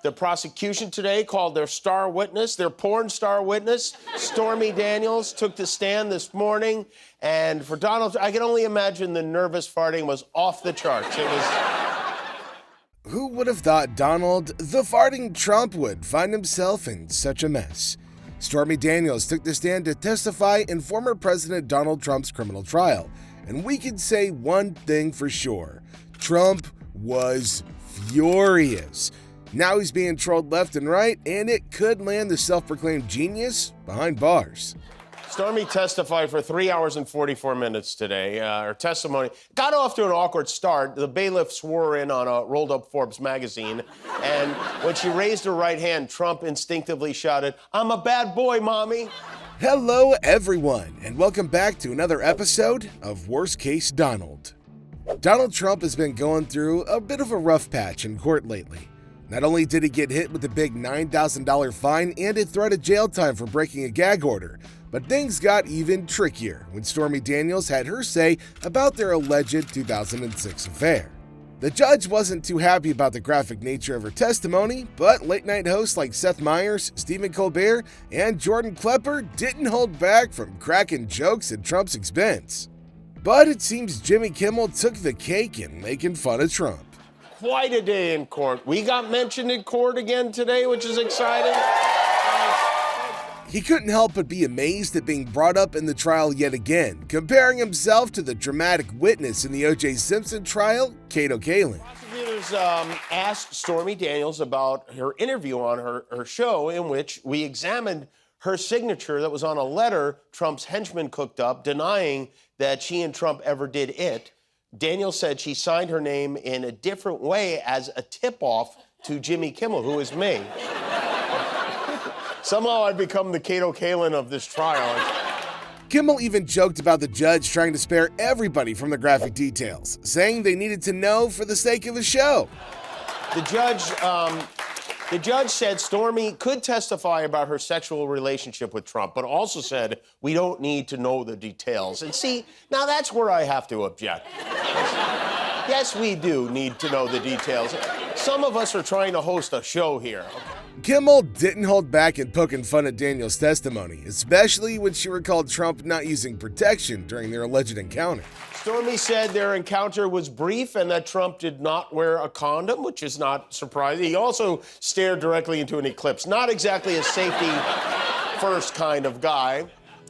The prosecution today called their star witness, their porn star witness, Stormy Daniels, took the stand this morning. And for Donald, I can only imagine the nervous farting was off the charts. It was... Who would have thought Donald the farting Trump would find himself in such a mess? Stormy Daniels took the stand to testify in former President Donald Trump's criminal trial. And we can say one thing for sure. Trump was furious. Now he's being trolled left and right, and it could land the self-proclaimed genius behind bars. Stormy testified for 3 hours and 44 minutes today. Her testimony got off to an awkward start. The bailiff swore in on a rolled-up Forbes magazine, and when she raised her right hand, Trump instinctively shouted, "I'm a bad boy, Mommy." Hello, everyone, and welcome back to another episode of Worst Case Donald. Donald Trump has been going through a bit of a rough patch in court lately. Not only did he get hit with a big $9,000 fine and a threat of jail time for breaking a gag order, but things got even trickier when Stormy Daniels had her say about their alleged 2006 affair. The judge wasn't too happy about the graphic nature of her testimony, but late-night hosts like Seth Meyers, Stephen Colbert, and Jordan Klepper didn't hold back from cracking jokes at Trump's expense. But it seems Jimmy Kimmel took the cake in making fun of Trump. Quite a day in court. We got mentioned in court again today, which is exciting. He couldn't help but be amazed at being brought up in the trial yet again, comparing himself to the dramatic witness in the O.J. Simpson trial, Kato Kaelin. Prosecutors asked Stormy Daniels about her interview on her show, in which we examined her signature that was on a letter Trump's henchmen cooked up denying that she and Trump ever did it. Daniels said she signed her name in a different way as a tip-off to Jimmy Kimmel, who is me. Somehow I've become the Kato Kaelin of this trial. Kimmel even joked about the judge trying to spare everybody from the graphic details, saying they needed to know for the sake of the show. The judge said Stormy could testify about her sexual relationship with Trump, but also said we don't need to know the details. And see, now that's where I have to object. Yes, we do need to know the details. Some of us are trying to host a show here. Kimmel didn't hold back in poking fun at Daniels' testimony, especially when she recalled Trump not using protection during their alleged encounter. Stormy said their encounter was brief and that Trump did not wear a condom, which is not surprising. He also stared directly into an eclipse. Not exactly a safety-first kind of guy.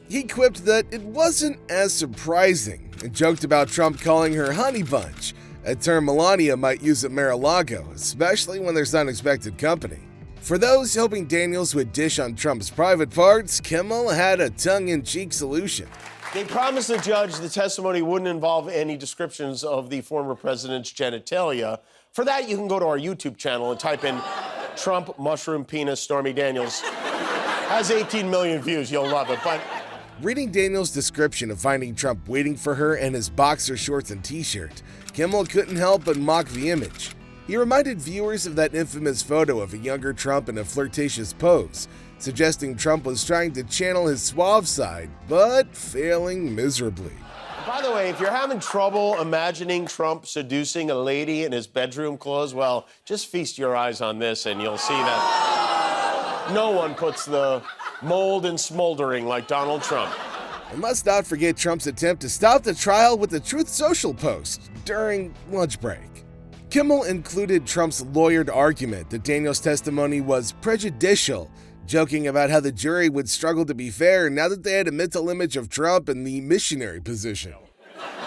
He quipped that it wasn't as surprising and joked about Trump calling her honey bunch, a term Melania might use at Mar-a-Lago, especially when there's unexpected company. For those hoping Daniels would dish on Trump's private parts, Kimmel had a tongue-in-cheek solution. They promised the judge the testimony wouldn't involve any descriptions of the former president's genitalia. For that, you can go to our YouTube channel and type in Trump mushroom penis Stormy Daniels. Has 18 million views. You'll love it. But reading Daniels' description of finding Trump waiting for her in his boxer shorts and t-shirt, Kimmel couldn't help but mock the image. He reminded viewers of that infamous photo of a younger Trump in a flirtatious pose, suggesting Trump was trying to channel his suave side, but failing miserably. by the way, if you're having trouble imagining Trump seducing a lady in his bedroom clothes, well, just feast your eyes on this and you'll see that no one puts the mold in smoldering like Donald Trump. And let's not forget Trump's attempt to stop the trial with a Truth Social post during lunch break. Kimmel included Trump's lawyered argument that Daniels' testimony was prejudicial, joking about how the jury would struggle to be fair now that they had a mental image of Trump in the missionary position.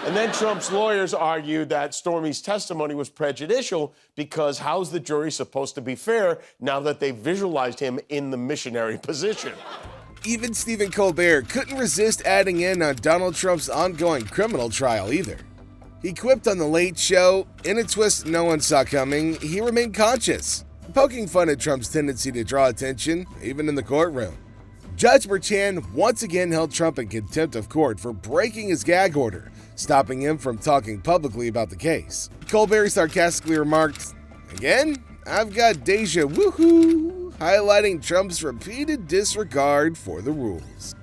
And then Trump's lawyers argued that Stormy's testimony was prejudicial because how's the jury supposed to be fair now that they visualized him in the missionary position? Even Stephen Colbert couldn't resist adding in on Donald Trump's ongoing criminal trial either. He quipped on The Late Show, in a twist no one saw coming, he remained conscious, poking fun at Trump's tendency to draw attention, even in the courtroom. Judge Merchan once again held Trump in contempt of court for breaking his gag order, stopping him from talking publicly about the case. Colbert sarcastically remarked, "Again, I've got deja woohoo," highlighting Trump's repeated disregard for the rules.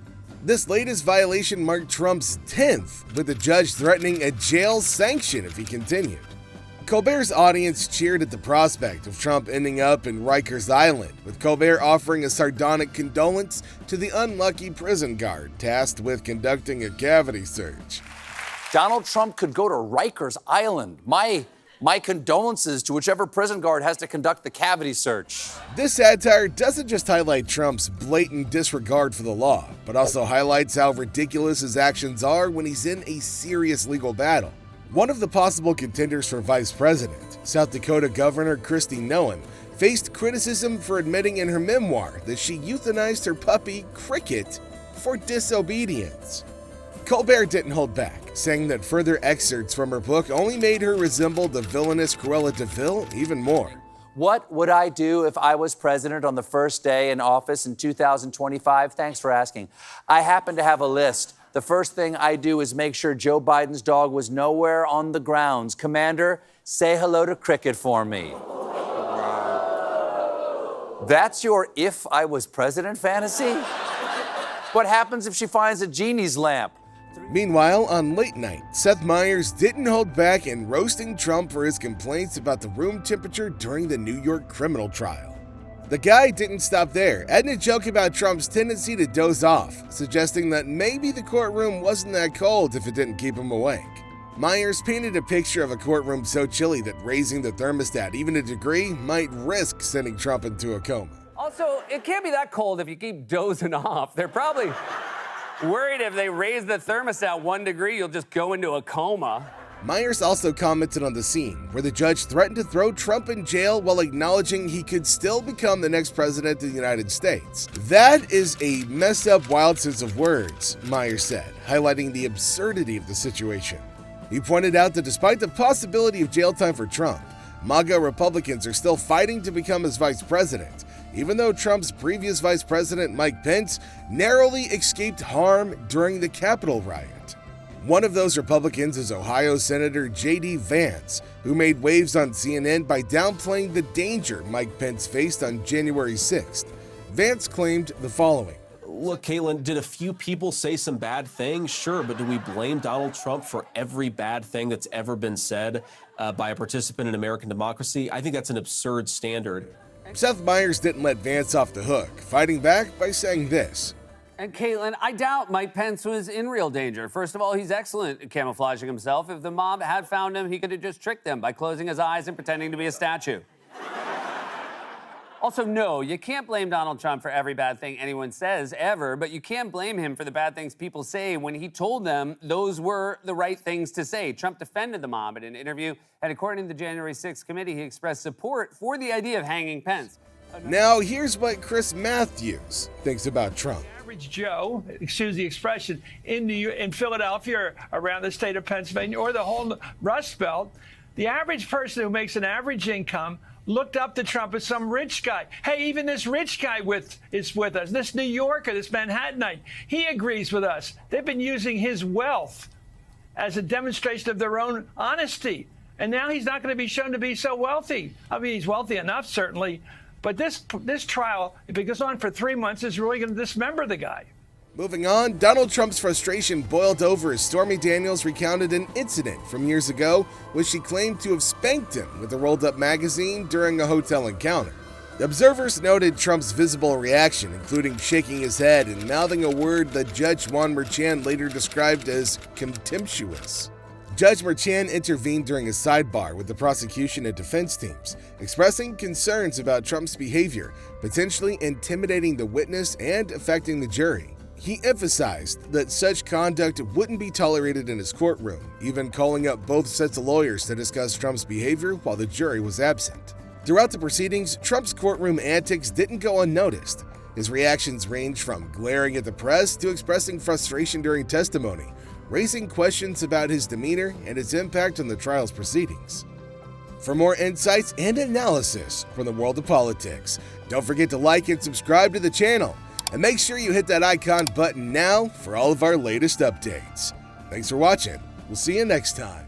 This latest violation marked Trump's 10th, with the judge threatening a jail sanction if he continued. Colbert's audience cheered at the prospect of Trump ending up in Rikers Island, with Colbert offering a sardonic condolence to the unlucky prison guard tasked with conducting a cavity search. Donald Trump could go to Rikers Island. My condolences to whichever prison guard has to conduct the cavity search. This satire doesn't just highlight Trump's blatant disregard for the law, but also highlights how ridiculous his actions are when he's in a serious legal battle. One of the possible contenders for vice president, South Dakota Governor Kristi Noem, faced criticism for admitting in her memoir that she euthanized her puppy, Cricket, for disobedience. Colbert didn't hold back, saying that further excerpts from her book only made her resemble the villainous Cruella de Vil even more. What would I do if I was president on the first day in office in 2025? Thanks for asking. I happen to have a list. The first thing I do is make sure Joe Biden's dog was nowhere on the grounds. Commander, say hello to Cricket for me. That's your if I was president fantasy? What happens if she finds a genie's lamp? Meanwhile, on late night, Seth Meyers didn't hold back in roasting Trump for his complaints about the room temperature during the New York criminal trial. The guy didn't stop there, adding a joke about Trump's tendency to doze off, suggesting that maybe the courtroom wasn't that cold if it didn't keep him awake. Meyers painted a picture of a courtroom so chilly that raising the thermostat even a degree might risk sending Trump into a coma. Also, it can't be that cold if you keep dozing off. They're probably worried if they raise the thermostat 1 degree, you'll just go into a coma. Meyers also commented on the scene where the judge threatened to throw Trump in jail while acknowledging he could still become the next president of the United States. That is a messed up wild sense of words, Meyers said, highlighting the absurdity of the situation. He pointed out that despite the possibility of jail time for Trump, MAGA Republicans are still fighting to become his vice president, even though Trump's previous vice president, Mike Pence, narrowly escaped harm during the Capitol riot. One of those Republicans is Ohio Senator J.D. Vance, who made waves on CNN by downplaying the danger Mike Pence faced on January 6th. Vance claimed the following. Look, Caitlin, did a few people say some bad things? Sure, but do we blame Donald Trump for every bad thing that's ever been said by a participant in American democracy? I think that's an absurd standard. Seth Meyers didn't let Vance off the hook, fighting back by saying this. And Caitlin, I doubt Mike Pence was in real danger. First of all, he's excellent at camouflaging himself. If the mob had found him, he could have just tricked them by closing his eyes and pretending to be a statue. Also, no, you can't blame Donald Trump for every bad thing anyone says ever, but you can blame him for the bad things people say when he told them those were the right things to say. Trump defended the mob in an interview, and according to the January 6th committee, he expressed support for the idea of hanging Pence. Now, here's what Chris Matthews thinks about Trump. Average Joe, excuse the expression, in Philadelphia or around the state of Pennsylvania or the whole Rust Belt, the average person who makes an average income looked up to Trump as some rich guy. Hey, even this rich guy is with us. This New Yorker, this Manhattanite, he agrees with us. They've been using his wealth as a demonstration of their own honesty. And now he's not going to be shown to be so wealthy. I mean, he's wealthy enough, certainly. But this trial, if it goes on for 3 months, is really going to dismember the guy. Moving on, Donald Trump's frustration boiled over as Stormy Daniels recounted an incident from years ago when she claimed to have spanked him with a rolled-up magazine during a hotel encounter. Observers noted Trump's visible reaction, including shaking his head and mouthing a word that Judge Juan Merchan later described as contemptuous. Judge Merchan intervened during a sidebar with the prosecution and defense teams, expressing concerns about Trump's behavior, potentially intimidating the witness and affecting the jury. He emphasized that such conduct wouldn't be tolerated in his courtroom, even calling up both sets of lawyers to discuss Trump's behavior while the jury was absent. Throughout the proceedings, Trump's courtroom antics didn't go unnoticed. His reactions ranged from glaring at the press to expressing frustration during testimony, raising questions about his demeanor and its impact on the trial's proceedings. For more insights and analysis from the world of politics, don't forget to like and subscribe to the channel, and make sure you hit that icon button now for all of our latest updates. Thanks for watching. We'll see you next time.